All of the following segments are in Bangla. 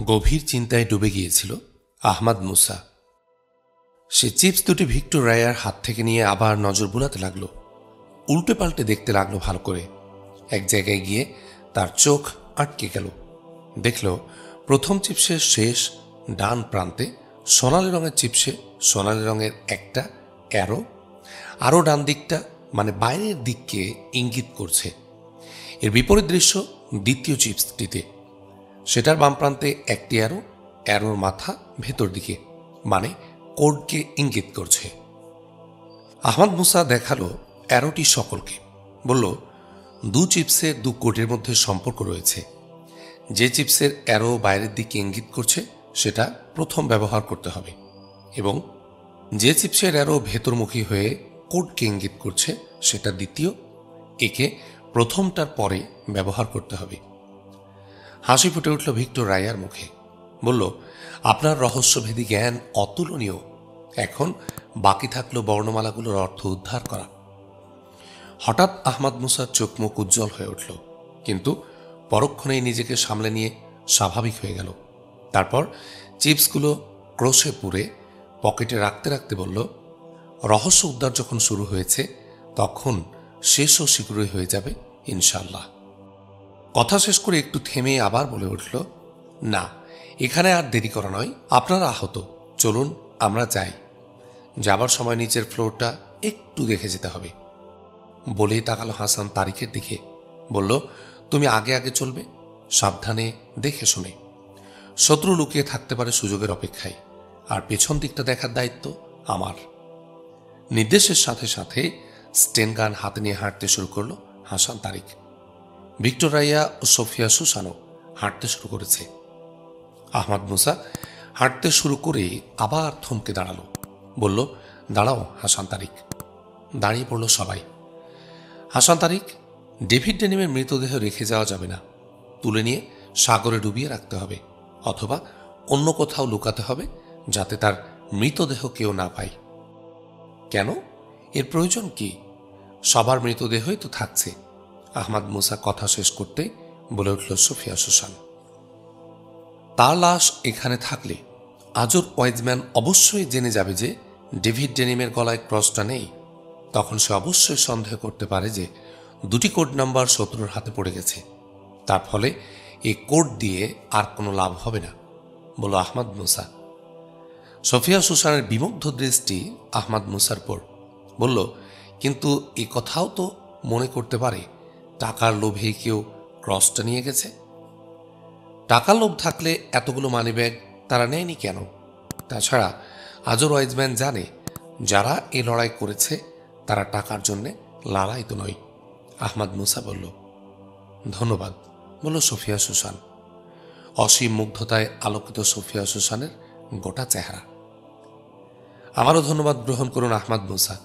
গভীর চিন্তায় ডুবে গিয়েছিল আহমাদ মুসা। সে চিপস দুটি ভিক্টর রায়ার হাত থেকে নিয়ে আবার নজর বুলাতে লাগলো। উল্টে পাল্টে দেখতে লাগলো ভালো করে। এক জায়গায় গিয়ে তার চোখ আটকে গেল। দেখল প্রথম চিপসের শেষ ডান প্রান্তে সোনালি রঙের চিপসে সোনালি রঙের একটা অ্যারো আরও ডান দিকটা মানে বাইরের দিককে ইঙ্গিত করছে। এর বিপরীত দৃশ্য দ্বিতীয় চিপসটিতে, সেটার বাম প্রান্তে একটি অ্যারোর মাথা ভেতর দিকে মানে কোডকে ইঙ্গিত করছে। আহমাদ মুসা দেখালো অ্যারোটি সকলকে, বলল দু চিপসের দু কোডের মধ্যে সম্পর্ক রয়েছে। যে চিপসের অ্যারো বাইরের দিকে ইঙ্গিত করছে সেটা প্রথম ব্যবহার করতে হবে, এবং যে চিপসের অ্যারো ভেতরমুখী হয়ে কোডকে ইঙ্গিত করছে সেটা দ্বিতীয়। একে প্রথমটার পরে ব্যবহার করতে হবে। হাসি ফুটে উঠল ভিক্টর রায়ার মুখে। বলল, আপনার রহস্যভেদী জ্ঞান অতুলনীয়। এখন বাকি থাকলো বর্ণমালাগুলোর অর্থ উদ্ধার করা। হঠাৎ আহমাদ মুসার চোখ মুখ উজ্জ্বল হয়ে উঠল, কিন্তু পরক্ষণেই নিজেকে সামলে নিয়ে স্বাভাবিক হয়ে গেল। তারপর চিপসগুলো ক্রোশে পুরে পকেটে রাখতে রাখতে বলল, রহস্য উদ্ধার যখন শুরু হয়েছে তখন শেষও শীঘ্রই হয়ে যাবে ইনশাল্লাহ। কথা শেষ করে একটু থেমে আবার বলে উঠল, না, এখানে আর দেরি করা নয়, আপনারা আহত, চলুন আমরা যাই। যাবার সময় নিচের ফ্লোরটা একটু দেখে যেতে হবে। বলেই তাকালো হাসান তারিকের দিকে, বলল, তুমি আগে আগে চলবে, সাবধানে দেখে শুনে। শত্রু লুকিয়ে থাকতে পারে সুযোগের অপেক্ষায়, আর পেছন দিকটা দেখার দায়িত্ব আমার। নির্দেশের সাথে সাথে স্টেন গান হাতে নিয়ে হাঁটতে শুরু করলো হাসান তারিক। ভিক্টর রাইয়া ও সোফিয়া সুসানও হাঁটতে শুরু করেছে। আহমাদ মুসা হাঁটতে শুরু করে আবার থমকে দাঁড়ালো, বলল, দাঁড়াও হাসান তারিক। দাঁড়িয়ে পড়ল সবাই। হাসান তারিক, ডেভিড ডেনিমের মৃতদেহ রেখে যাওয়া যাবে না, তুলে নিয়ে সাগরে ডুবিয়ে রাখতে হবে, অথবা অন্য কোথাও লুকাতে হবে যাতে তার মৃতদেহ কেউ না পায়। কেন? এর প্রয়োজন কি? সবার মৃতদেহই তো থাকছে। আহমাদ মুসা কথা শেষ করতে বলে উঠল সোফিয়া সুসান, তার লাশ এখানে থাকলে আজর ওয়াইজম্যান অবশ্যই জেনে যাবে যে ডেভিড ডেনিমের গলায় ক্রসটা নেই। তখন সে অবশ্যই সন্দেহ করতে পারে যে দুটি কোড নাম্বার শত্রুর হাতে পড়ে গেছে। তার ফলে এই কোড দিয়ে আর কোনো লাভ হবে না, বলল আহমাদ মুসা। সোফিয়া সুসানের বিমুগ্ধ দৃষ্টি আহমাদ মুসার পর। বলল, কিন্তু এ কথাও তো মনে করতে পারে টাকার লোভে কেউ ক্রসটা নিয়ে গেছে। টাকার লোভ থাকলে এতগুলো মানিব্যাগ তারা নেয়নি কেন? তাছাড়া আজর ওয়াইজম্যান জানে যারা এ লড়াই করেছে তারা টাকার জন্যে লালায়িত নয়। আহমাদ মুসা বলল, ধন্যবাদ, বলল সোফিয়া সুসান। অসীম মুগ্ধতায় আলোকিত সোফিয়া সুসানের গোটা চেহারা। আমারও ধন্যবাদ গ্রহণ করুন আহমাদ মুসা।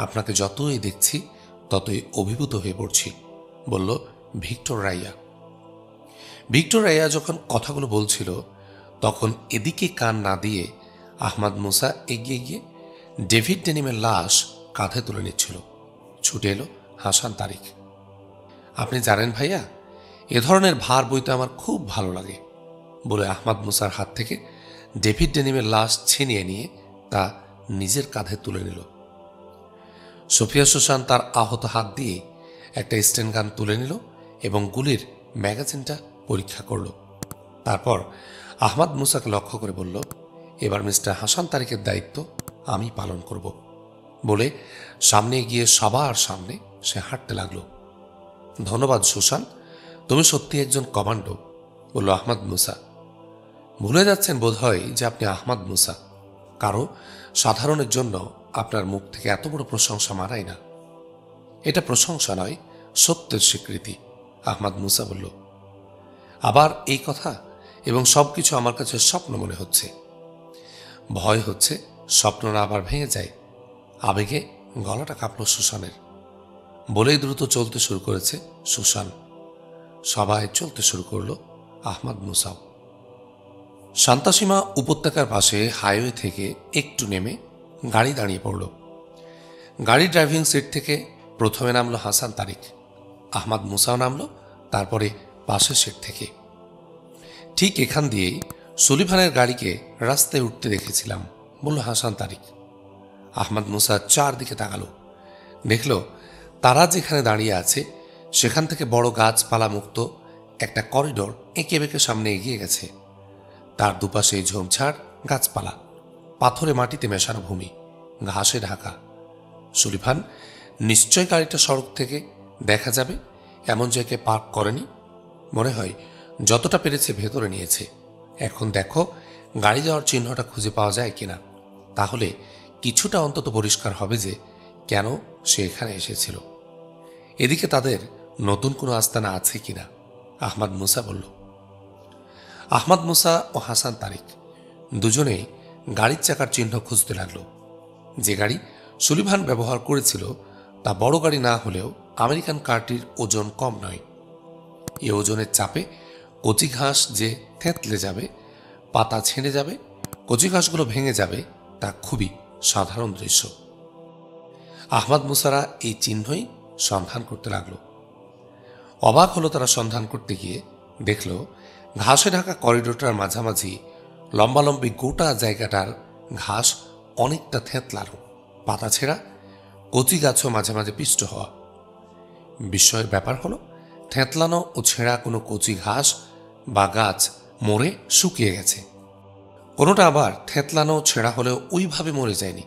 আপনাকে যতই দেখছি ততই অভিভূত হয়ে পড়ছি, বলল ভিক্টর রাইয়া। ভিক্টর রাইয়া যখন কথাগুলো বলছিল তখন এদিকে কান না দিয়ে আহমাদ মুসা এগিয়ে গিয়ে ডেভিড ডেনিমের লাশ কাঁধে তুলে নিচ্ছিল। ছুটে এলো হাসান তারিক। আপনি জানেন ভাইয়া, এ ধরনের ভার বইতে আমার খুব ভালো লাগে, বলে আহমাদ মুসার হাত থেকে ডেভিড ডেনিমের লাশ ছিনিয়ে নিয়ে তা নিজের কাঁধে তুলে নিল। সোফিয়া সুসান তার আহত হাত দিয়ে একটা স্টেন গান তুলে নিল এবং গুলির ম্যাগাজিনটা পরীক্ষা করল। তারপর আহমাদ মুসাকে লক্ষ্য করে বলল, এবার মিস্টার হাসান তারিকের দায়িত্ব আমি পালন করব, বলে সামনে গিয়ে সবার সামনে সে হাঁটতে লাগল। ধন্যবাদ সুসান, তুমি সত্যি একজন কমান্ডো, বলল আহমাদ মুসা। ভুলে যাচ্ছেন বোধহয় যে আপনি আহমাদ মুসা। কারো সাধারণের জন্য আপনার মুখ থেকে এত বড় প্রশংসা মানায় না। এটা প্রশংসা নয়, সত্যের স্বীকৃতি, আহমাদ মুসা বলল। আবার এই কথা এবং সবকিছু আমার কাছে স্বপ্ন মনে হচ্ছে। ভয় হচ্ছে স্বপ্নটা আবার ভেঙে যায়। আবেগে গলাটা কাঁপল সুসানের। বলেই দ্রুত চলতে শুরু করেছে সুসান। সবাই চলতে শুরু করল, আহমাদ মুসাও। শান্তাসীমা উপত্যকার পাশে হাইওয়ে থেকে একটু নেমে গাড়ি দাঁড়িয়ে পড়ল। গাড়ির ড্রাইভিং সিট থেকে প্রথমে নামলো হাসান তারিক। আহমাদ মুসাও নামলো তারপরে পাশের সিট থেকে। ঠিক এখান দিয়েই সুলিভানের গাড়িকে রাস্তায় উঠতে দেখেছিলাম, বলল হাসান তারিক। আহমদ মুসা চারদিকে তাকালো, দেখল তারা যেখানে দাঁড়িয়ে আছে সেখান থেকে বড় গাছপালা মুক্ত একটা করিডোর এঁকে বেঁকে সামনে এগিয়ে গেছে। তার দুপাশে ঝোপঝাড়, গাছপালা, পাথরে মাটিতে মেশানো ভূমি, ঘাসে ঢাকা। সুলিভান নিশ্চয় গাড়িটা সড়ক থেকে দেখা যাবে এমন জায়গায় পার্ক করেনি। মনে হয় যতটা পেরেছে ভেতরে নিয়েছে। এখন দেখো গাড়ি যাওয়ার চিহ্নটা খুঁজে পাওয়া যায় কিনা, তাহলে কিছুটা অন্তত পরিষ্কার হবে যে কেন সে এখানে এসেছিল। এদিকে তাদের নতুন কোনো আস্তানা আছে কিনা, আহমদ মুসা বলল। আহমদ মুসা ও হাসান তারিক দুজনেই গাড়ির চাকার চিহ্ন খুঁজতে লাগল। যে গাড়ি সুলিভান ব্যবহার করেছিল তা বড় গাড়ি না হলেও আমেরিকান কারটির ওজন কম নয়। এ ওজনের চাপে কচি ঘাস যে থেঁতলে যাবে, পাতা ছেড়ে যাবে, কচি ঘাসগুলো ভেঙে যাবে, তা খুবই সাধারণ দৃশ্য। আহমদ মুসারা এই চিহ্নই সন্ধান করতে লাগল। অবাক হলো তারা সন্ধান করতে গিয়ে দেখল ঘাসে ঢাকা করিডোরটার মাঝামাঝি লম্বালম্বি গোটা জায়গাটার ঘাস অনেকটা থেঁতলানো, পাতা ছেঁড়া, কচি গাছও মাঝে মাঝে পিষ্ট হওয়া। বিস্ময়ের ব্যাপার হলো থেঁতলানো ও ছেঁড়া কোনো কচি ঘাস বা গাছ মরে শুকিয়ে গেছে, কোনোটা আবার থেঁতলানো ছেঁড়া হলেও ওইভাবে মরে যায়নি।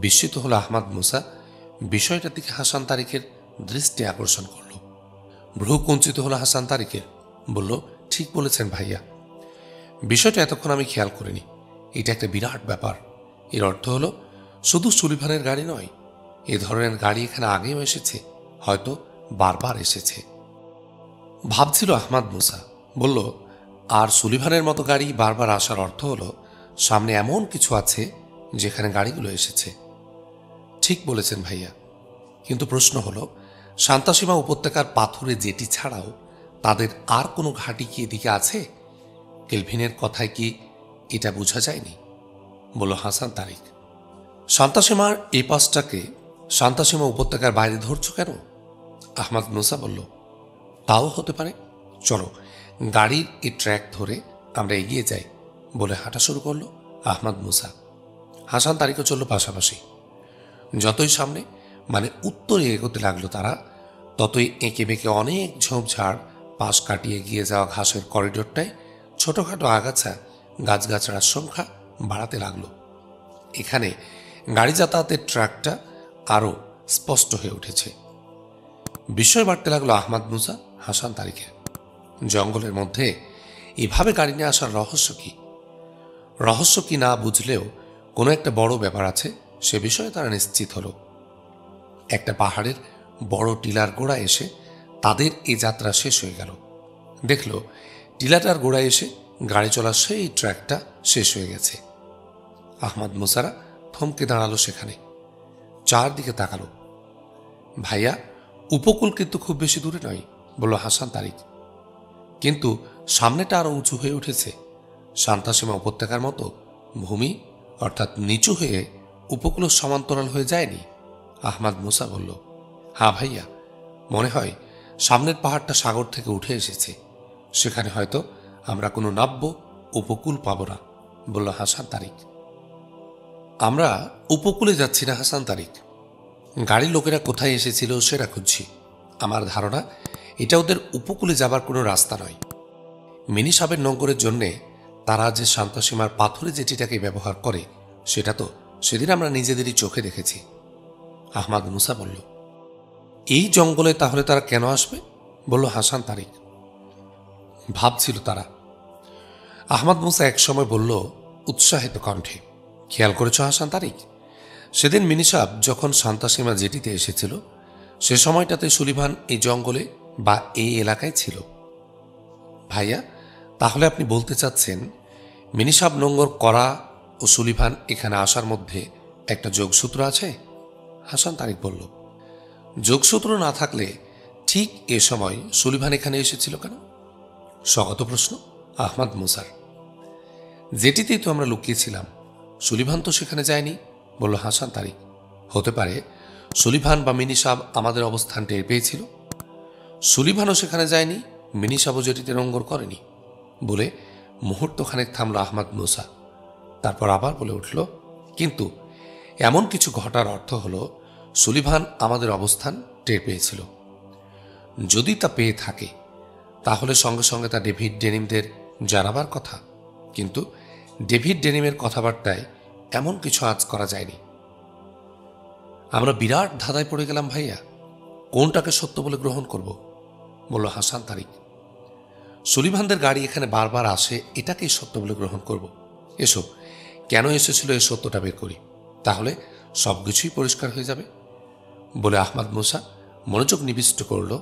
বিস্মিত হলো আহমদ মুসা। বিষয়টার দিকে হাসান তারিকের দৃষ্টি আকর্ষণ করল। ভ্রু কুঞ্চিত হলো হাসান তারিকের, বলল, ঠিক বলেছেন ভাইয়া, বিষয়টা এতক্ষণ আমি খেয়াল করিনি। এটা একটা বিরাট ব্যাপার। এর অর্থ হলো শুধু সুলিভানের গাড়ি নয়, এ ধরনের গাড়ি এখানে আগেও এসেছে, হয়তো বারবার এসেছে ভাবছিল আহমদ মুসা। বলল, আর সুলিভানের মতো গাড়ি বারবার আসার অর্থ হলো সামনে এমন কিছু আছে যেখানে গাড়িগুলো এসেছে। ঠিক বলেছেন ভাইয়া, কিন্তু প্রশ্ন হলো শান্তাসীমা উপত্যকার পাথরে জেটি ছাড়াও তাদের আর কোনো ঘাঁটি কি এদিকে আছে? কেলভিনের কথায় কি এটা বোঝা যায়নি? বলল হাসান তারিক। শান্তাসীমার এই পাশটাকে শান্তাসীমা উপত্যকার বাইরে ধরছ কেন? আহমদ মুসা বলল, তাও হতে পারে, চলো গাড়ির এই ট্র্যাক ধরে আমরা এগিয়ে যাই বলে হাঁটা শুরু করলো আহমদ মুসা। হাসান তারিকও চলল পাশাপাশি। যতই সামনে মানে উত্তরে এগোতে লাগলো তারা, ততই এঁকে বেঁকে অনেক ঝোপঝাড় পাশ কাটিয়ে গিয়ে যাওয়া ঘাসের করিডোরটায় ছোটখাটো আগাছা, গাছগাছড়ার সংখ্যা বাড়াতে লাগলো। এখানে গাড়ি যাতায়াতের ট্র্যাকটা আরও স্পষ্ট হয়ে উঠেছে। বিস্ময় বাড়তে লাগলো আহমদ মুসা, হাসান তারিকের। জঙ্গলের মধ্যে এভাবে গাড়ি নিয়ে আসার রহস্য কি? রহস্য কি না বুঝলেও কোনো একটা বড় ব্যাপার আছে সে বিষয়ে তারা নিশ্চিত হলো। একটা পাহাড়ের বড় টিলার গোড়ায় এসে তাদের এই যাত্রা শেষ হয়ে গেল। দেখল টিলাটার গোড়ায় এসে গাড়ি চলার সেই ট্র্যাকটা শেষ হয়ে গেছে। আহমদ মুসারা থমকে দাঁড়ালো সেখানে, চারদিকে তাকালো। ভাইয়া, উপকূল কিন্তু খুব বেশি দূরে নয়, বলল হাসান তারিক, কিন্তু সামনেটা আরো উঁচু হয়ে উঠেছে। শান্তাসীমা উপত্যকার মতো ভূমি অর্থাৎ নিচু হয়ে উপকূল সমান্তরাল হয়ে যায়নি। আহমদ মুসা বলল, হ্যাঁ ভাইয়া, মনে হয় সামনের পাহাড়টা সাগর থেকে উঠে এসেছে। সেখানে হয়তো আমরা কোনো নাব্য উপকূল পাব না, বলল হাসান তারিক। আমরা উপকূলে যাচ্ছি না হাসান তারিক, গাড়ি লোকেরা কোথায় এসেছিল সেটা খুঁজছি। আমার ধারণা এটা ওদের উপকূলে যাবার কোনো রাস্তা নয়। মিনি সাবের নগরের জন্যে তারা যে শান্তাসীমার পাথরে যেটিটাকে ব্যবহার করে সেটা তো সেদিন আমরা নিজেদেরই চোখে দেখেছি। আহমদ মুসা বলল, এই জঙ্গলে তাহলে তারা কেন আসবে? বলল হাসান তারিক। ভাবছিল তারা। আহমদ মুসা একসময় বলল উৎসাহিত কণ্ঠে, খেয়াল করেছ হাসান তারিক, সেদিন মিনিসাব যখন শান্তাসীমা জেটিতে এসেছিল সে সময়টাতে সুলিভান এই জঙ্গলে বা এই এলাকায় ছিল। ভাইয়া, তাহলে আপনি বলতে চাচ্ছেন মিনিসাব নোঙ্গর করা ও সুলিভান এখানে আসার মধ্যে একটা যোগসূত্র আছে? হাসান তারিক বলল, যোগসূত্র না থাকলে ঠিক এ সময় সুলিভান এখানে এসেছিল কেন? স্বগত প্রশ্ন আহমদ মুসার। যেটিতেই তো আমরা লুকিয়েছিলাম, সুলিভান তো সেখানে যায়নি, বলল হাসান তারিক। হতে পারে সুলিভান বা মিনিসাব আমাদের অবস্থান টের পেয়েছিল। সুলিভানও সেখানে যায়নি, মিনিসাবও যেটিতে নোঙ্গর করেনি বলে মুহূর্তখানেক থামল আহমদ মুসা, তারপর আবার বলে উঠল, কিন্তু এমন কিছু ঘটার অর্থ হলো সুলিভান আমাদের অবস্থান টের পেয়েছিল। যদি তা পেয়ে থাকে তাহলে সঙ্গে সঙ্গে তা ডেভিড ডেনিমদের জানাবার কথা, কিন্তু ডেভিড ডেনিমের কথাবার্তায় এমন কিছু আজ করা যায়নি। আমরা বিরাট ধাঁধায় পড়ে গেলাম ভাইয়া, কোনটাকে সত্য বলে গ্রহণ করব, বলল হাসান তারিক। সুলিভানদের গাড়ি এখানে বারবার আসে, এটাকেই সত্য বলে গ্রহণ করব। এসো, কেন এসেছিল এই সত্যটা বের করি, তাহলে সবকিছুই পরিষ্কার হয়ে যাবে, বলে আহমদ মুসা মনোযোগ নিবিষ্ট করল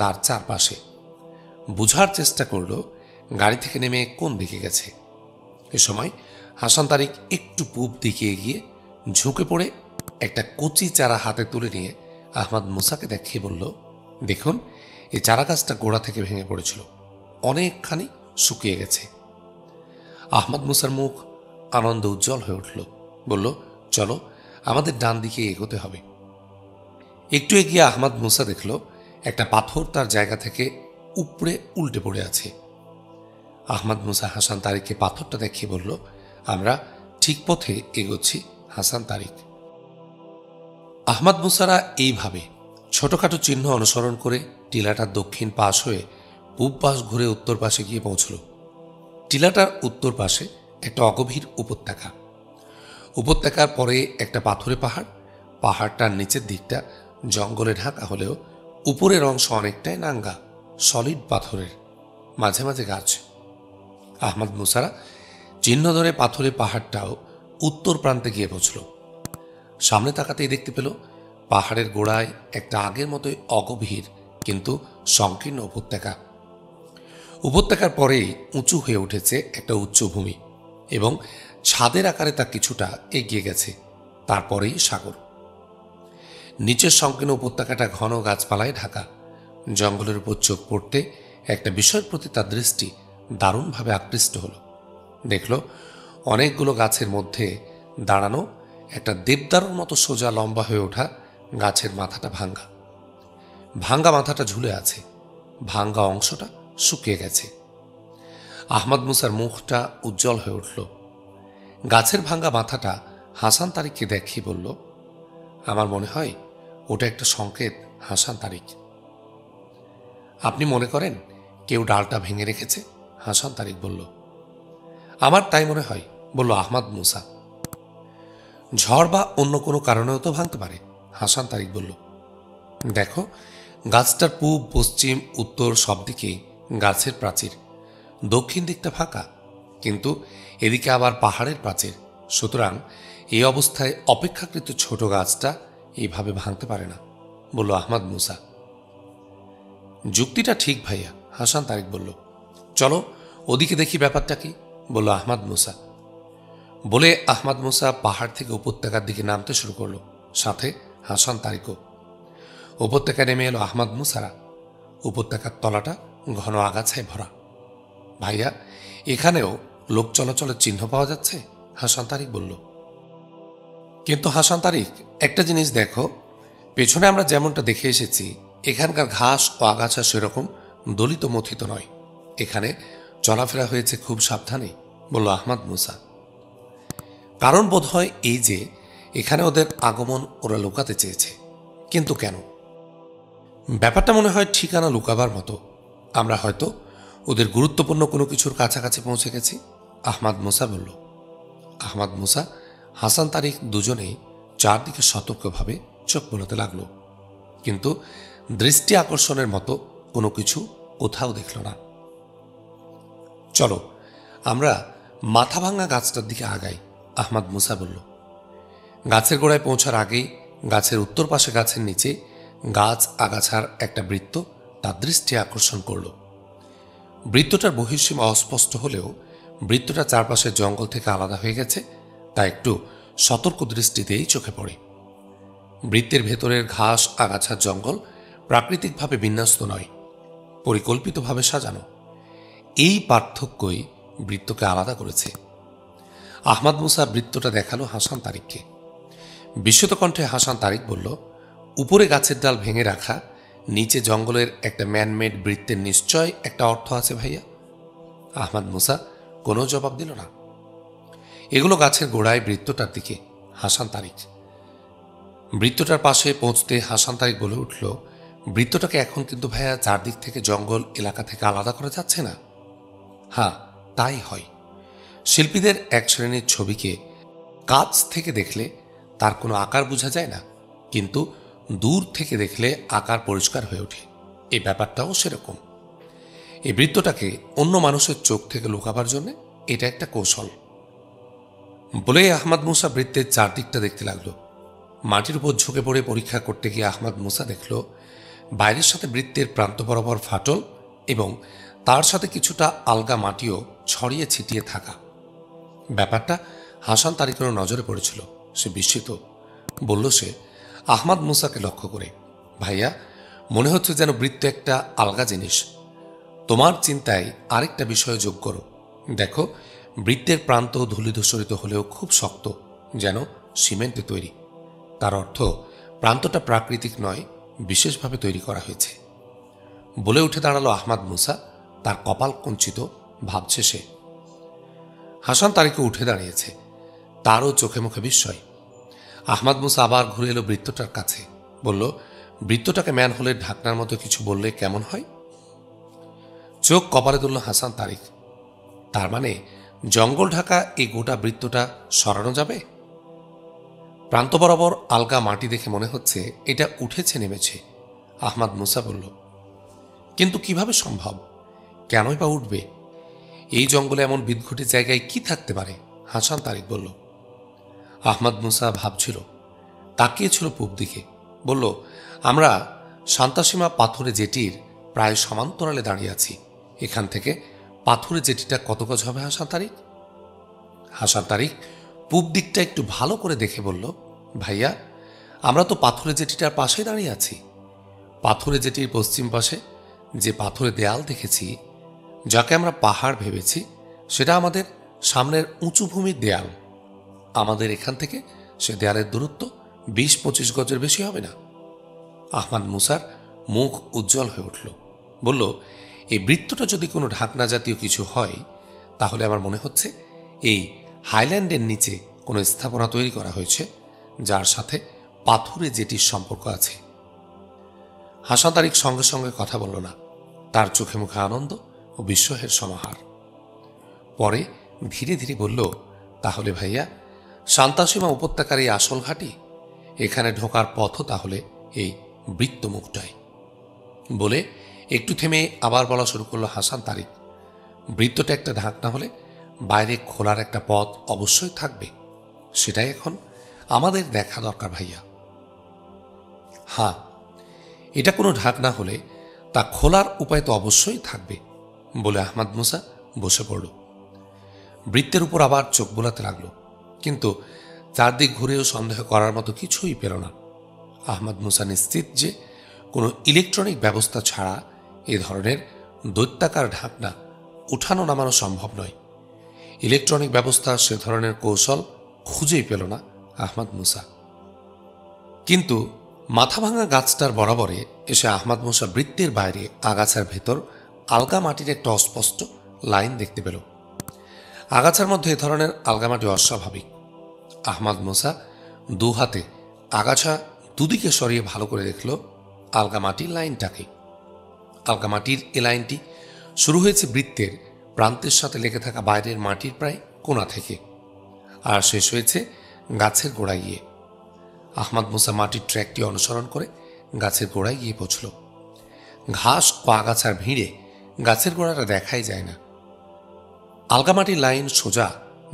তার চারপাশে। বুঝার চেষ্টা করল গাড়ি থেকে নেমে কোন দিকে গেছে। এ সময় হাসান তারিক একটু পূব দিকে এগিয়ে ঝুঁকে পড়ে একটা কচি চারা হাতে তুলে নিয়ে আহমদ মুসাকে দেখিয়ে বলল, দেখুন, এই চারা গাছটা গোড়া থেকে ভেঙে পড়েছিল, অনেকখানি শুকিয়ে গেছে। আহমদ মুসার মুখ আনন্দ উজ্জ্বল হয়ে উঠল, বলল, চলো আমাদের ডান দিকে এগোতে হবে। একটু এগিয়ে আহমদ মুসা দেখল একটা পাথর তার জায়গা থেকে উপড়ে উল্টে পড়ে আছে। আহমদ মুসা হাসান তারিককে পাথরটা দেখিয়ে বলল, আমরা ঠিক পথে এগোচ্ছি হাসান তারিক। আহমদ মুসারা এইভাবে ছোটখাটো চিহ্ন অনুসরণ করে টিলাটার দক্ষিণ পাশ হয়ে পূব পাশ ঘুরে উত্তর পাশে গিয়ে পৌঁছল। টিলাটার উত্তর পাশে একটা অগভীর উপত্যকা, উপত্যকার পরে একটা পাথুরে পাহাড়, পাহাড়টার নিচের দিকটা জঙ্গলে ঢাকা হলেও উপরের অংশ অনেকটাই নাঙ্গা, সলিড পাথরের, মাঝে মাঝে গাছ। আহমদ মুসারা চিহ্ন ধরে পাথরে পাহাড়টাও উত্তর প্রান্তে গিয়ে পৌঁছল। সামনে তাকাতেই দেখতে পেল পাহাড়ের গোড়ায় একটা আগের মতোই অগভীর কিন্তু সংকীর্ণ উপত্যকা। উপত্যকার পরেই উঁচু হয়ে উঠেছে একটা উচ্চভূমি এবং ছাদের আকারে তা কিছুটা এগিয়ে গেছে, তারপরেই সাগর। নিচের সংকীর্ণ উপত্যকাটা ঘন গাছপালায় ঢাকা। জঙ্গলের উপর চোখ পড়তে একটা বিষয়ের প্রতি তার দৃষ্টি দারুণভাবে আকৃষ্ট হল। দেখল অনেকগুলো গাছের মধ্যে দাঁড়ানো একটা দেবদারুর মতো সোজা লম্বা হয়ে ওঠা গাছের মাথাটা ভাঙ্গা। ভাঙ্গা মাথাটা ঝুলে আছে, ভাঙ্গা অংশটা শুকিয়ে গেছে। আহমদ মুসার মুখটা উজ্জ্বল হয়ে উঠল। গাছের ভাঙ্গা মাথাটা হাসান তারিককে দেখিয়ে বলল, আমার মনে হয় ওটা একটা সংকেত হাসান তারিক। আপনি মনে করেন কেউ ডালটা ভেঙে রেখেছে? হাসান তারিক বলল। আমার তাই মনে হয়, বলল আহমদ মুসা। ঝড় বা অন্য কোনো কারণেও তো ভাঙতে পারে, হাসান তারিক বলল। দেখো, গাছটার পূব, পশ্চিম, উত্তর সব দিকেই গাছের প্রাচীর, দক্ষিণ দিকটা ফাঁকা, কিন্তু এদিকে আবার পাহাড়ের প্রাচীর, সুতরাং এই অবস্থায় অপেক্ষাকৃত ছোট গাছটা এইভাবে ভাঙতে পারে না, বলল আহমদ মুসা। যুক্তিটা ঠিক ভাইয়া, হাসান তারিক বলল। চলো ওদিকে দেখি ব্যাপারটা কি, বলল আহমদ মুসা। বলে আহমদ মুসা পাহাড় থেকে উপত্যকার দিকে নামতে শুরু করলো, সাথে হাসান তারিকও। উপত্যকায় নেমে এলো আহমদ মুসারা। উপত্যকার তলাটা ঘন আগাছায় ভরা। ভাইয়া, এখানেও লোক চলাচলের চিহ্ন পাওয়া যাচ্ছে, হাসান তারিক বলল। কিন্তু হাসান তারিক, একটা জিনিস দেখো, পেছনে আমরা যেমনটা দেখে এসেছি এখানকার ঘাস ও আগাছা সেরকম দলিত মথিত নয়, এখানে চলাফেরা হয়েছে খুব সাবধানে, বলল আহমদ মুসা। কারণ বোধ হয় এই যে এখানে ওদের আগমন ওরা লুকাতে চেয়েছে, কিন্তু কেন? ব্যাপারটা মনে হয় ঠিকানা লুকাবার মতো। আমরা হয়তো ওদের গুরুত্বপূর্ণ কোনো কিছুর কাছাকাছি পৌঁছে গেছি, আহমদ মুসা বলল। আহমদ মুসা, হাসান তারিক দুজনেই চারদিকে সতর্কভাবে চোখ বোলাতে লাগলো, কিন্তু দৃষ্টি আকর্ষণের মতো কোনো কিছু কোথাও দেখল না। চলো আমরা মাথা ভাঙা গাছটার দিকে আগাই, আহমদ মুসা বলল। গাছের গোড়ায় পৌঁছার আগেই গাছের উত্তর পাশে গাছের নিচে গাছ আগাছার একটা বৃত্ত তার দৃষ্টি আকর্ষণ করল। বৃত্তটার বহিঃসীমা অস্পষ্ট হলেও বৃত্তটা চারপাশের জঙ্গল থেকে আলাদা হয়ে গেছে, তা একটু সতর্ক দৃষ্টিতেই চোখে পড়ে। বৃত্তের ভেতরের ঘাস আগাছার জঙ্গল প্রাকৃতিকভাবে বিন্যস্ত নয়, পরিকল্পিতভাবে সাজানো। এই পার্থক্যই বৃত্তকে আলাদা করেছে। আহমদ মুসা বৃত্তটা দেখালো হাসান তারিককে। বিস্মিত কণ্ঠে হাসান তারিক বলল, উপরে গাছের ডাল ভেঙে রাখা, নিচে জঙ্গলের একটা ম্যানমেড বৃত্তের নিশ্চয় একটা অর্থ আছে ভাইয়া। আহমদ মুসা কোনো জবাব দিল না। এগুলো গাছের গোড়ায় বৃত্তটার দিকে। হাসান তারিক বৃত্তটার পাশে পৌঁছতে হাসান তারিক বলে উঠল, বৃত্তটাকে এখন কিন্তু ভাইয়া চারদিক থেকে জঙ্গল এলাকা থেকে আলাদা করা যাচ্ছে না? হ্যাঁ, তাই হয়। শিল্পীদের এক শ্রেণীর ছবিকে কাছ থেকে দেখলে তার কোনো আকার বোঝা যায় না, কিন্তু দূর থেকে দেখলে আকার পরিষ্কার হয়ে ওঠে। এই ব্যাপারটাও সেরকম। এই বৃত্তটাকে অন্য মানুষের চোখ থেকে লুকাবার জন্য এটা একটা কৌশল। বলে আহমদ মুসা বৃত্তের চারদিকটা দেখতে লাগলো। মাটির উপর ঝুঁকে পড়ে পরীক্ষা করতে গিয়ে আহমদ মুসা দেখল বাইরের সাথে বৃত্তের প্রান্ত বরাবর ফাটল এবং তার সাথে কিছুটা আলগা মাটিও ছড়িয়ে ছিটিয়ে থাকা। ব্যাপারটা হাসান তারিকেরও নজরে পড়েছিল। সে বিস্মিত। বলল সে আহমদ মুসাকে লক্ষ্য করে, ভাইয়া, মনে হচ্ছে যেন বৃত্ত একটা আলগা জিনিস। তোমার চিন্তায় আরেকটা বিষয় যোগ করো। দেখো, বৃত্তের প্রান্ত ধূলিধূসরিত হলেও খুব শক্ত, যেন সিমেন্টে তৈরি। তার অর্থ প্রান্তটা প্রাকৃতিক নয়, বিশেষভাবে তৈরি করা হয়েছে। বলে উঠে দাঁড়ালো আহমদ মুসা। তার কপাল কুঞ্চিত, ভাবছে সে। হাসান তারিকও উঠে দাঁড়িয়েছে। তারও চোখে মুখে বিস্ময়। আহমদ মুসা আবার ঘুরে এলো বৃত্তটার কাছে। বলল, বৃত্তটাকে ম্যানহোলের ঢাকনার মতো কিছু বললে কেমন হয়? চোখ কপালে তুলল হাসান তারিক। তার মানে জঙ্গল ঢাকা এই গোটা বৃত্তটা সরানো যাবে? প্রান্ত বরাবর আলগা মাটি দেখে মনে হচ্ছে এটা উঠেছে নেমেছে। আহমদ মুসা বলল, কিন্তু কিভাবে সম্ভব? কেনই বা উঠবে? এই জঙ্গলে এমন বিদঘুটে জায়গায় কি থাকতে পারে? হাসান তারিক বলল। আহমদ মুসা ভাবছিল, তাকিয়েছিল পূব দিকে। বলল, আমরা শান্তাসীমা পাথুরে জেটির প্রায় সমান্তরালে দাঁড়িয়ে আছি। এখান থেকে পাথুরে জেটিটা কত গজ হবে হাসান তারিক? হাসান তারিক পূব দিকটা একটু ভালো করে দেখে বলল, ভাইয়া, আমরা তো পাথুরে জেটিটার পাশে দাঁড়িয়ে আছি। পাথুরে জেটির পশ্চিম পাশে যে পাথুরে দেয়াল দেখেছি, যাকে আমরা পাহাড় ভেবেছি, সেটা আমাদের সামনের উঁচু ভূমির দেয়াল। আমাদের এখান থেকে সে দেয়ালের দূরত্ব 20-25 গজের বেশি হবে না। আহমদ মুসার মুখ উজ্জ্বল হয়ে উঠল। বলল, এই বৃত্তটা যদি কোনো ঢাকনা জাতীয় কিছু হয়, তাহলে আমার মনে হচ্ছে এই হাইল্যান্ডের নিচে কোনো স্থাপনা তৈরি করা হয়েছে, যার সাথে পাথুরে জেটির সম্পর্ক আছে। হাসান তারিক সঙ্গে সঙ্গে কথা বলল না। তার চোখে মুখে আনন্দ ও বিস্ময়ের সমাহার। পরে ধীরে ধীরে বলল, তাহলে ভাইয়া, শান্তাসীমা উপত্যকার এই আসল ঘাঁটি, এখানে ঢোকার পথও তাহলে এই বৃত্তমুখটাই। বলে একটু থেমে আবার বলা শুরু করলো হাসান তারিক, বৃত্তটা একটা ঢাকনা হলে বাইরে খোলার একটা পথ অবশ্যই থাকবে। সেটাই এখন আমাদের দেখা দরকার ভাইয়া। হ্যাঁ, এটা কোনো ঢাকনা হলে তা খোলার উপায় তো অবশ্যই থাকবে। বলে আহমদ মুসা বসে পড়ল। বৃত্তের উপর আবার চোখ বোলাতে লাগল, কিন্তু চারদিক ঘুরেও সন্দেহ করার মতো কিছুই পেল না। আহমদ মুসা নিশ্চিত যে কোনো ইলেকট্রনিক ব্যবস্থা ছাড়া এ ধরনের দৈত্যাকার ঢাকনা উঠানো নামানো সম্ভব নয়। ইলেকট্রনিক ব্যবস্থা সে ধরনের কৌশল খুঁজেই পেল না আহমদ মুসা। কিন্তু মাথা ভাঙা গাছটার বরাবরে এসে আহমদ মুসা বৃত্তের বাইরে আগাছার ভেতর আলগা মাটির একটা অস্পষ্ট লাইন দেখতে পেল। আগাছার মধ্যে এ ধরনের আলগামাটি অস্বাভাবিক। আহমদ মুসা দু হাতে আগাছা দুদিকে সরিয়ে ভালো করে দেখল আলগামাটির লাইনটাকে। আলগামাটির এ লাইনটি শুরু হয়েছে বৃত্তের প্রান্তের সাথে লেগে থাকা বাইরের মাটির প্রায় কোণা থেকে, আর শেষ হয়েছে গাছের গোড়ায় গিয়ে। আহমদ মুসা মাটির ট্র্যাকটি অনুসরণ করে গাছের গোড়ায় গিয়ে পৌঁছল। ঘাস ও আগাছার ভিড়ে গাছের গোড়াটা দেখাই যায় না। আলগামাটির লাইন সোজা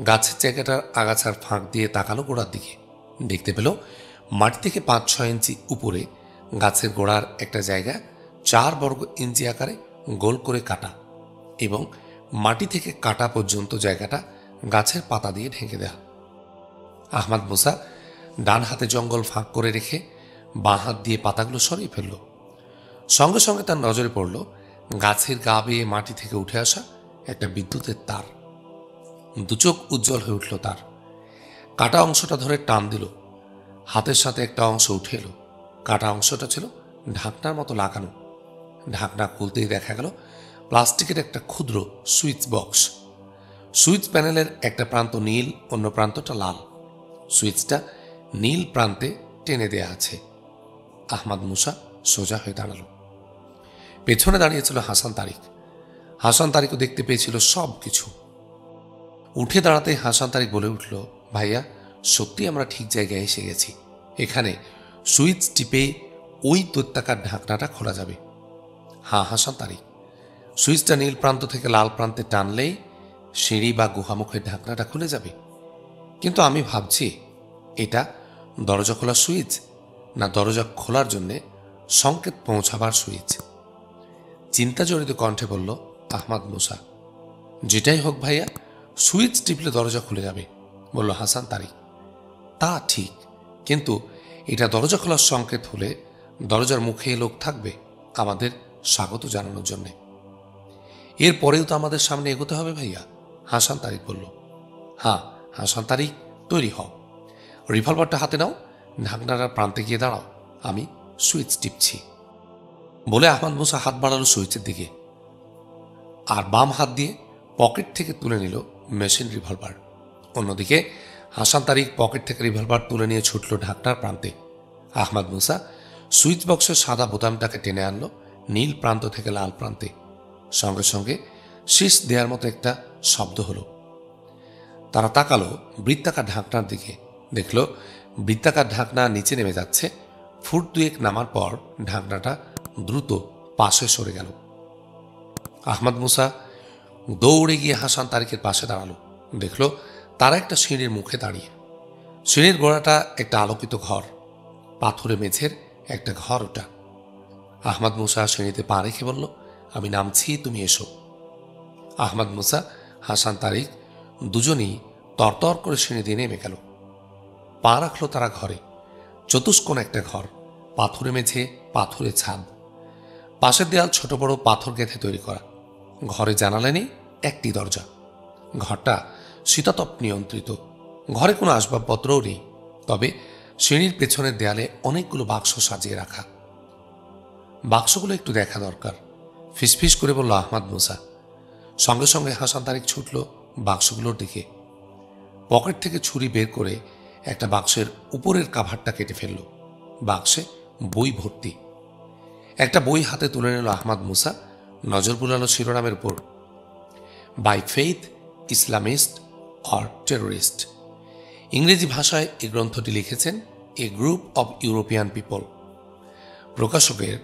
গাছের জায়গাটার আগাছার ফাঁক দিয়ে তাকানো গোড়ার দিকে। দেখতে পেল মাটি থেকে 5-6 ইঞ্চি উপরে গাছের গোড়ার একটা জায়গা 4 বর্গ ইঞ্চি আকারে গোল করে কাটা, এবং মাটি থেকে কাটা পর্যন্ত জায়গাটা গাছের পাতা দিয়ে ঢেকে দেয়া। আহমদ মুসা ডান হাতে জঙ্গল ফাঁক করে রেখে বাঁ হাত দিয়ে পাতাগুলো সরিয়ে ফেলল। সঙ্গে সঙ্গে তার নজরে পড়ল গাছের গা বেয়ে মাটি থেকে উঠে আসা একটা বিদ্যুতের তার। দুচোখ উজ্জ্বল হয়ে উঠল তার। কাটা অংশটা ধরে টান দিল। হাতের সাথে একটা অংশ উঠে এলো। কাটা অংশটা ছিল ঢাকনার মতো লাগানো। ঢাকনা খুলতেই দেখা গেল প্লাস্টিকের একটা ক্ষুদ্র সুইচ বক্স। সুইচ প্যানেলের একটা প্রান্ত নীল, অন্য প্রান্তটা লাল। সুইচটা নীল প্রান্তে টেনে দেয়া আছে। আহমাদ মুসা সোজা হয়ে দাঁড়াল। পেছনে দাঁড়িয়েছিল হাসান তারিক। হাসান তারিকও দেখতে পেয়েছিল সব কিছু। উঠে দাঁড়াতে হাসান তারিক বলে উঠল, ভাইয়া, সত্যি আমরা ঠিক জায়গায় এসে গেছি। এখানে সুইচ টিপে ওই দৈত্যাকার ঢাকনাটা খোলা যাবে। হ্যাঁ হাসান তারিক, সুইচটা নীল প্রান্ত থেকে লাল প্রান্তে টানলেই সিঁড়ি বা গুহামুখের ঢাকনাটা খুলে যাবে। কিন্তু আমি ভাবছি, এটা দরজা খোলার সুইচ না দরজা খোলার জন্যে সংকেত পৌঁছাবার সুইচ? চিন্তা জড়িত কণ্ঠে বলল আহমাদ মুসা। যেটাই হোক ভাইয়া, সুইচ টিপলে দরজা খুলে যাবে, বলল হাসান তারিক। তা ঠিক, কিন্তু এটা দরজা খোলার সংকেত হলে দরজার মুখে লোক থাকবে আমাদের স্বাগত জানানোর জন্যে। এরপরেও তো আমাদের সামনে এগোতে হবে ভাইয়া, হাসান তারিক বলল। হ্যাঁ হাসান তারিক, তৈরি হও, রিভলভারটা হাতে নাও, ঢাকনাটার প্রান্তে গিয়ে দাঁড়াও, আমি সুইচ টিপছি। বলে আহমাদ মুসা হাত বাড়ালো সুইচের দিকে, আর বাম হাত দিয়ে পকেট থেকে তুলে নিল মেশিন রিভলভার। অন্যদিকে হাসান তারিক পকেট থেকে রিভলভার তুলে নিয়ে ছুটল ঢাকনার প্রান্তে। আহমাদ মুসা সুইচ বক্সের সাদা বোতামটাকে টেনে আনলো নীল প্রান্ত থেকে লাল প্রান্তে। সঙ্গে সঙ্গে শীষ দেওয়ার মতো একটা শব্দ হলো। তারা তাকালো বৃত্তাকার ঢাকনার দিকে, দেখল বৃত্তাকার ঢাকনা নিচে নেমে যাচ্ছে। ফুট দুয়েক নামার পর ঢাকনাটা দ্রুত পাশে সরে গেল। আহমাদ মুসা দৌড়ে গিয়ে হাসান তারিকের পাশে দাঁড়ালো। দেখল তারা একটা সিঁড়ির মুখে দাঁড়িয়ে। সিঁড়ির গোড়াটা একটা আলোকিত ঘর, পাথরে মেঝের একটা ঘর ওটা। আহমাদ মুসা সিঁড়িতে পা রেখে বলল, আমি নামছি, তুমি এসো। আহমাদ মুসা, হাসান তারিক দুজনেই তরতর করে সিঁড়ি দিয়ে নেমে গেল। পা রাখলো তারা ঘরে। চতুষ্কোণ একটা ঘর, পাথরে মেঝে, পাথরে ছাদ, পাশের দেয়াল ছোট বড় পাথর গেঁথে তৈরি করা। ঘরে জানালা নেই, একটি দরজা। ঘরটা শীতাতপ নিয়ন্ত্রিত। ঘরে কোনো আসবাবপত্রও নেই, তবে সিঁড়ির পেছনের দেয়ালে অনেকগুলো বাক্স সাজিয়ে রাখা। বাক্সগুলো একটু দেখা দরকার, ফিসফিস করে বলল আহমাদ মুসা। সঙ্গে সঙ্গে হাসান তারিক ছুটল বাক্সগুলোর দিকে। পকেট থেকে ছুরি বের করে একটা বাক্সের উপরের কাভারটা কেটে ফেলল। বাক্সে বই ভর্তি। একটা বই হাতে তুলে নিল আহমাদ মুসা, নজর বুলালো শিরোনামের উপর, by faith Islamist or terrorist. ইংরেজি ভাষায় এই গ্রন্থটি লিখেছেন a group of European people. প্রকাশকের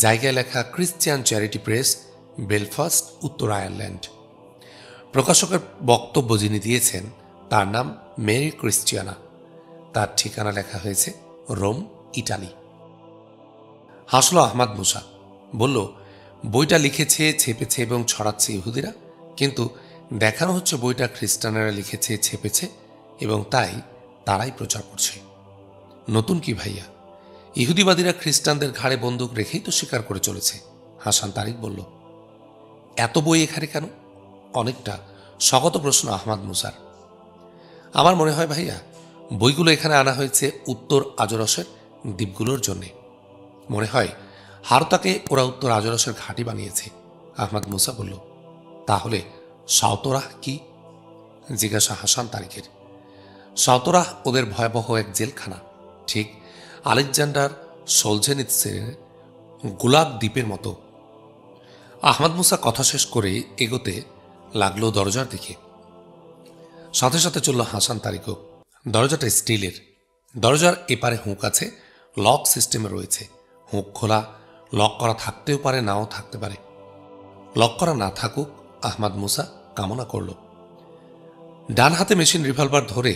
জায়গায় লেখা ক্রিশ্চিয়ান চ্যারিটি প্রেস, বেলফাস্ট, উত্তর আয়ারল্যান্ড। প্রকাশকের বক্তব্য যিনি দিয়েছেন তার নাম মেরি ক্রিশ্চিয়ানা। তার ঠিকানা লেখা হয়েছে রোম, ইটালি। হাসল আহমাদ মুসা, বলল, বইটা লিখেছে, ছেপেছে এবং ছড়াচ্ছে ইহুদিরা, কিন্তু দেখানো হচ্ছে বইটা খ্রিস্টানেরা লিখেছে, ছেপেছে এবং তাই তারাই প্রচার করছে। নতুন কি ভাইয়া, ইহুদিবাদীরা খ্রিস্টানদের ঘাড়ে বন্দুক রেখেই তো স্বীকার করে চলেছে। হাসান তারিক বলল, এত বই এখানে কেন? অনেকটা স্বগত প্রশ্ন আহমাদ মুসার। আমার মনে হয় ভাইয়া, বইগুলো এখানে আনা হয়েছে উত্তর আজরসের দ্বীপগুলোর জন্যে। মনে হয় হারতাকে ওরা উত্তর আজরসের ঘাঁটি বানিয়েছে। আহমাদ মুসা বলল, তাহলে সাওতরাহ কি? জিজ্ঞাসা হাসান তারিকের। সাওতরাহ ওদের ভয়াবহ এক জেলখানা, ঠিক আলেকজান্ডার সোলজেনিৎসের গুলাগ দ্বীপের মতো। আহমাদ মুসা কথা শেষ করে এগোতে লাগলো দরজার দিকে। সাথে সাথে চলল হাসান তারিকও। দরজাটা স্টিলের। দরজার এপারে হুঁক আছে, লক সিস্টেমে রয়েছে। হুঁক খোলা, লক করা থাকতেও পারে, নাও থাকতে পারে। লক করা না থাকুক, আহমাদ মুসা কামনা করল। ডান হাতে মেশিন রিভলভার ধরে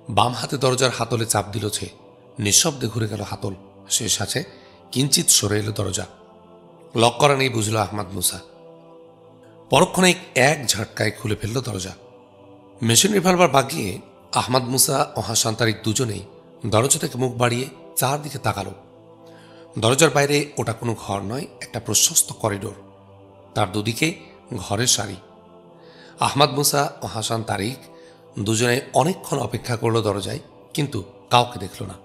বাম হাতে দরজার হাতলে চাপ দিল সে। নিঃশব্দে ঘুরে গেল হাতল। শেষ আছে কিঞ্চিত সরে এলো দরজা। লক করা নেই বুঝল আহমাদ মুসা। পরক্ষণে এক ঝটকায় খুলে ফেলল দরজা। মেশিন রিভলভার বাগিয়ে আহমাদ মুসা ও হাসান তারিক দুজনেই দরজা থেকে মুখ বাড়িয়ে চারদিকে তাকালো। দরজার বাইরে ওটা কোনো ঘর নয়, একটা প্রশস্ত করিডোর। তার দুদিকে ঘরের সারি। আহমাদ মুসা ও হাসান তারিক দুজনে অনেকক্ষণ অপেক্ষা করল দরজায়, কিন্তু কাউকে দেখল না।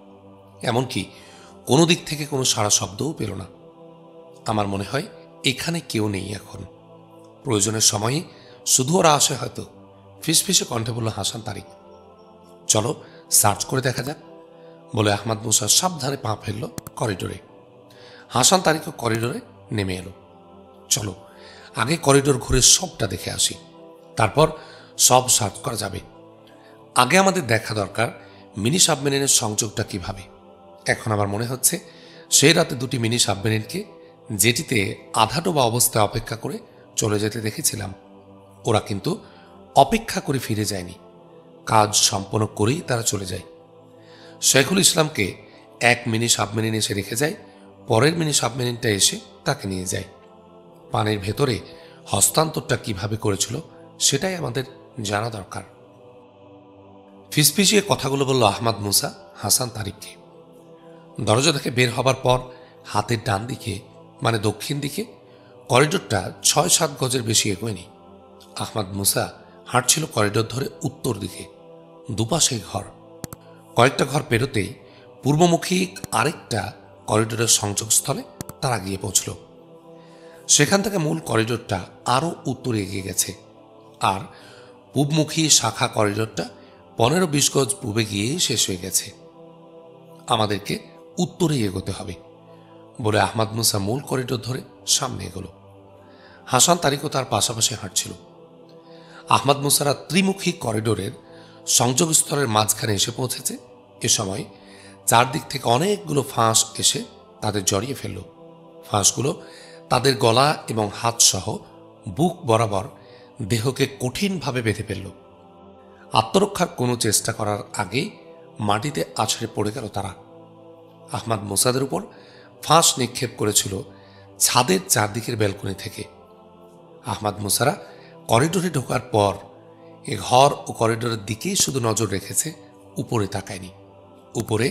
এমনকি কোনো দিক থেকে কোনো সাড়া শব্দও পেল না। আমার মনে হয় এখানে কেউ নেই এখন। প্রয়োজনের সময়ে শুধু ওরা আসে হয়তো, ফিসফিসে কণ্ঠে বলল হাসান তারিক। চলো সার্চ করে দেখা যাক, বলে আহমদ মুসা সাবধানে পা ফেলল করিডোরে। হাসান তারিকও করিডোরে নেমে এলো। চলো আগে করিডোর ঘুরে সবটা দেখে আসি, তারপর সব সার্চ করা যাবে। আগে আমাদের দেখা দরকার মিনি সাবমেরিনের সংযোগটা কিভাবে। এখন আমার মনে হচ্ছে সেই রাতে দুটি মিনি সাবমেরিনকে জেটিতে আধা ডোবা অবস্থায় অপেক্ষা করে চলে যেতে দেখেছিলাম। ওরা কিন্তু অপেক্ষা করে ফিরে যায়নি, কাজ সম্পন্ন করেই তারা চলে যায়। শেখুল ইসলামকে এক মিনি সাবমেরিন এসে রেখে যায়, পরের মিনি সাবমেরিনটা এসে তাকে নিয়ে যায়। পানির ভেতরে হস্তান্তরটা কিভাবে করেছিল সেটাই আমাদের জানা দরকার। ফিসফিসিয়ে কথাগুলো বলল আহমদ মুসা হাসান তারিককে। দরজা থেকে বের হবার পর হাতের ডান দিকে মানে দক্ষিণ দিকে করিডোরটা ৬-৭ গজের বেশি এগোয়নি। আহমদ মুসা হাঁটছিল করিডোর ধরে উত্তর দিকে, দুপাশে ঘর। কয়েকটা ঘর পেরোতেই পূর্বমুখী আরেকটা করিডোরের সংযোগস্থলে তারা গিয়ে পৌঁছল। সেখান থেকে মূল করিডোরটা আরও উত্তরে এগিয়ে গেছে, আর পূবমুখী শাখা করিডোরটা ১৫-২০ গজ পূবে গিয়ে শেষ হয়ে গেছে। আমাদেরকে উত্তরে এগোতে হবে, বলে আহমদ মুসা মূল করিডোর ধরে সামনে এগোলো। হাসান তারিকও তার পাশাপাশি হাঁটছিল। আহমদ মুসারা ত্রিমুখী করিডোরের সংযোগস্থলের মাঝখানে এসে পৌঁছেছে। এ সময় চারদিক থেকে অনেকগুলো ফাঁস এসে তাদের জড়িয়ে ফেলল। ফাঁসগুলো তাদের গলা এবং হাত সহ বুক বরাবর দেহকে কঠিনভাবে বেঁধে ফেলল। আত্মরক্ষার কোনো চেষ্টা করার আগে মাটিতে আছড়ে পড়ে গেল তারা। আহমদ মুসাদের উপর ফাঁস নিক্ষেপ করেছিল ছাদের চারদিকের ব্যালকনি থেকে। আহমদ মুসারা করিডোরে ঢোকার পর এ ঘর ও করিডোরের দিকেই শুধু নজর রেখেছে, উপরে তাকায়নি। উপরে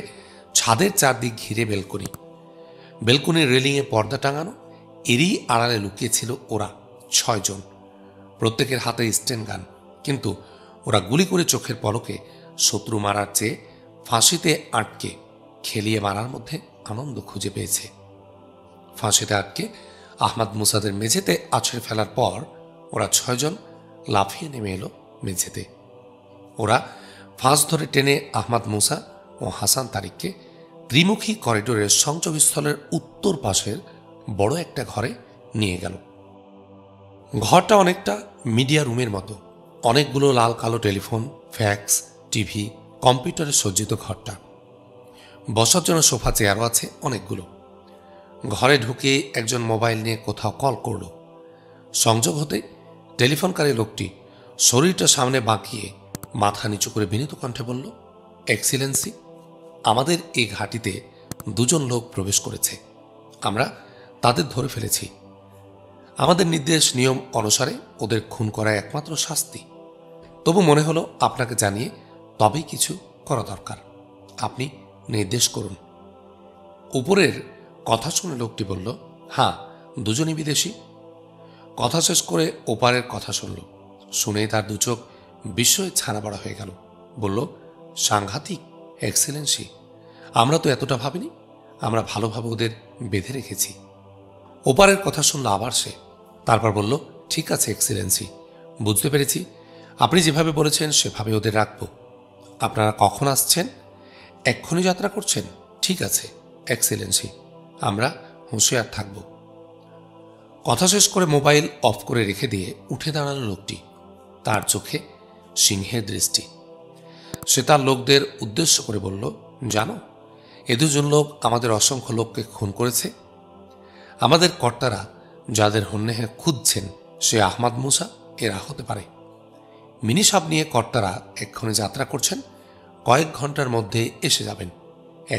ছাদের চারদিক ঘিরে বেলকনি, বেলকনির রেলিংয়ে পর্দা টাঙানো, এরই আড়ালে লুকিয়েছিল ওরা ৬ জন। প্রত্যেকের হাতে স্টেন গান, কিন্তু ওরা গুলি করে চোখের পলকে শত্রু মারার চেয়ে ফাঁসিতে আটকে খেলিয়ে মারার মধ্যে আনন্দ খুঁজে পেয়েছে। ফাঁসিতে আটকে আহমদ মুসাদের মেঝেতে আছড়ে ফেলার পর ওরা ৬ জন লাফিয়ে নেমে এলো মেঝেতে। ওরা ফাঁস ধরে টেনে আহমদ মুসা ও হাসান তারিককে ত্রিমুখী করিডোরের সংযোগস্থলের উত্তর পাশের বড় একটা ঘরে নিয়ে গেল। ঘরটা অনেকটা মিডিয়া রুমের মতো, অনেকগুলো লাল কালো টেলিফোন, ফ্যাক্স, টিভি, কম্পিউটারে সজ্জিত ঘরটা। বসার জন্য সোফা চেয়ারও আছে অনেকগুলো। ঘরে ঢুকে একজন মোবাইল নিয়ে কোথাও কল করল। সংযোগ হতে টেলিফোনকারী লোকটি শরীরটা সামনে বাঁকিয়ে মাথা নিচু করে বিনীত কণ্ঠে বলল, এক্সিলেন্সি, আমাদের এই ঘাঁটিতে 2 জন লোক প্রবেশ করেছে। আমরা তাদের ধরে ফেলেছি। আমাদের নির্দেশ নিয়ম অনুসারে ওদের খুন করা একমাত্র শাস্তি। তবু মনে হলো আপনাকে জানিয়ে তবেই কিছু করা দরকার। আপনি নির্দেশ করুন। উপরের কথা শুনে লোকটি বলল, হ্যাঁ, 2 জনই বিদেশি। কথা শেষ করে ওপারের কথা শুনল। শুনেই তার 2 চোখ বিস্ময়ে ছানা বড়া হয়ে গেল। বলল, সাংঘাতিক এক্সেলেন্সি, আমরা তো এতটা ভাবিনি। আমরা ভালোভাবে ওদের বেঁধে রেখেছি। ওপারের কথা শুনল আবার সে। তারপর বলল, ঠিক আছে এক্সেলেন্সি, বুঝতে পেরেছি। আপনি যেভাবে বলেছেন সেভাবে ওদের রাখব। আপনারা কখন আসছেন? এক্ষুনি যাত্রা করছেন? ঠিক আছে এক্সেলেন্সি, আমরা হুঁশিয়ার থাকব। কথা শেষ করে মোবাইল অফ করে রেখে দিয়ে উঠে দাঁড়ালো লোকটি। তার চোখে সিংহের দৃষ্টি। সে তার লোকদের উদ্দেশ্য করে বলল, জানো, এ 2 জন লোক আমাদের অসংখ্য লোককে খুন করেছে। আমাদের কর্তারা যাদের হন্যে খুঁজছেন সে আহমদ মুসা এরা হতে পারে। মিনি সাব নিয়ে কর্তারা এক্ষণে যাত্রা করছেন, কয়েক ঘন্টার মধ্যে এসে যাবেন।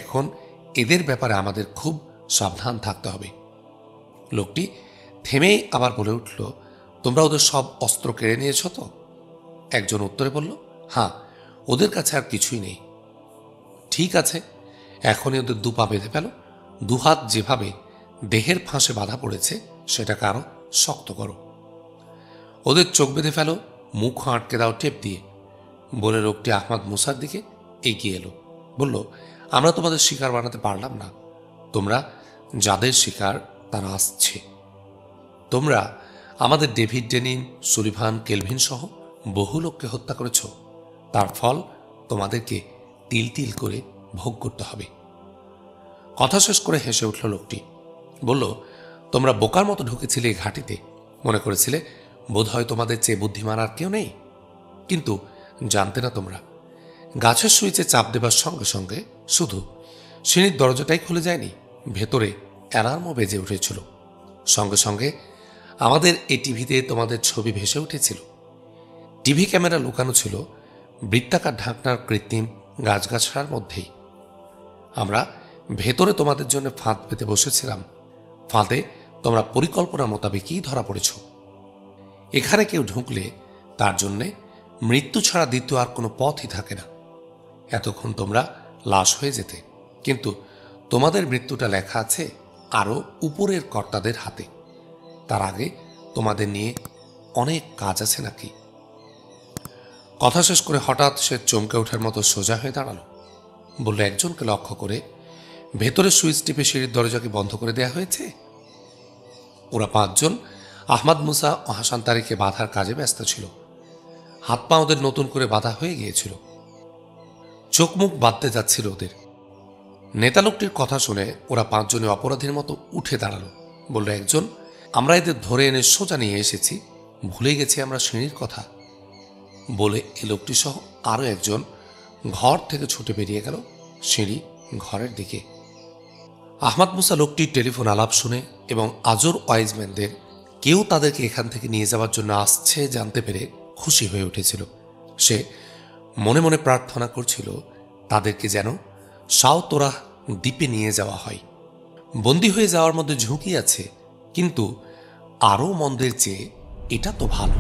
এখন এদের ব্যাপারে আমাদের খুব সাবধান থাকতে হবে। লোকটি থেমেই আবার বলে উঠল, তোমরা ওদের সব অস্ত্র কেড়ে নিয়েছ তো? একজন উত্তরে বলল, হ্যাঁ, ওদের কাছে আর কিছুই নেই। ঠিক আছে, এখনই ওদের 2 পা বেঁধে ফেলো। 2 হাত যেভাবে দেহের ফাঁসে বাঁধা পড়েছে সেটাকে আরো শক্ত করো। ওদের চোখ বেঁধে ফেলো, মুখ আটকে দাও টেপ দিয়ে, বলে লোকটি আহমদ মুসার দিকে এগিয়ে এলো। বলল, আমরা তোমাদের শিকার বানাতে পারলাম না। তোমরা যাদের শিকার তারা আসছে। তোমরা আমাদের ডেভিড ডেনিন, সুলিভান, কেলভিন সহ বহু লোককে হত্যা করেছ, তার ফল তোমাদেরকে তিল তিল করে ভোগ করতে হবে। কথা শেষ করে হেসে উঠল লোকটি। বলল, তোমরা বোকার মতো ঢুকেছিলে এই ঘাটিতে, মনে করেছিলে বোধহয় তোমাদের চেয়ে বুদ্ধিমান আর কেউ নেই। কিন্তু জানতে না তোমরা, গাছের সুইচে চাপ দেবার সঙ্গে সঙ্গে শুধু সিঁড়ির দরজাটাই খুলে যায়নি, ভেতরে অ্যালার্মও বেজে উঠেছিল। সঙ্গে সঙ্গে আমাদের এই টিভিতে তোমাদের ছবি ভেসে উঠেছিল। টিভি ক্যামেরা লুকানো ছিল বৃত্তাকার ঢাকনার কৃত্রিম গাছগাছড়ার মধ্যেই। আমরা ভেতরে তোমাদের জন্য ফাঁদ পেতে বসেছিলাম। ফাঁদে তোমরা পরিকল্পনা মোতাবেকই ধরা পড়েছ। এখানে কেউ ঢুকলে তার জন্যে মৃত্যু ছাড়া দ্বিতীয় আর কোনো পথই থাকে না। এতক্ষণ তোমরা লাশ হয়ে যেতে, কিন্তু তোমাদের মৃত্যুটা লেখা আছে আরও উপরের কর্তাদের হাতে। তার আগে তোমাদের নিয়ে অনেক কাজ আছে নাকি। কথা শেষ করে হঠাৎ সে চমকে ওঠার মতো সোজা হয়ে দাঁড়ালো। বলল, একজনকে লক্ষ্য করে ভেতরে সুইচ টিপে সিঁড়ির দরজাকে বন্ধ করে দেয়া হয়েছে। ওরা 5 জন আহমদ মুসা ও হাসান তারিখকে বাঁধার কাজে ব্যস্ত ছিল। হাত পা ওদের নতুন করে বাঁধা হয়ে গিয়েছিল। চোখ মুখ বাঁধতে যাচ্ছিল ওদের। নেতা লোকটির কথা শুনে ওরা 5 জনে অপরাধীর মতো উঠে দাঁড়ালো। বলল একজন, আমরা এদের ধরে এনে সোজা নিয়ে এসেছি, ভুলে গেছি আমরা সিঁড়ির কথা। বলে এ লোকটি সহ আরও একজন ঘর থেকে ছুটে বেরিয়ে গেল সিঁড়ি ঘরের দিকে। আহমদ মুসা লোকটির টেলিফোন আলাপ শুনে এবং আজর ওয়াইজম্যানদের কেউ তাদেরকে এখান থেকে নিয়ে যাওয়ার জন্য আসছে জানতে পেরে খুশি হয়ে উঠেছিল। সে মনে মনে প্রার্থনা করছিল তাদেরকে যেন সাউতোরাহ দ্বীপে নিয়ে যাওয়া হয়। বন্দী হয়ে যাওয়ার মধ্যে ঝুঁকি আছে, কিন্তু আরও মন্দের চেয়ে এটা তো ভালো।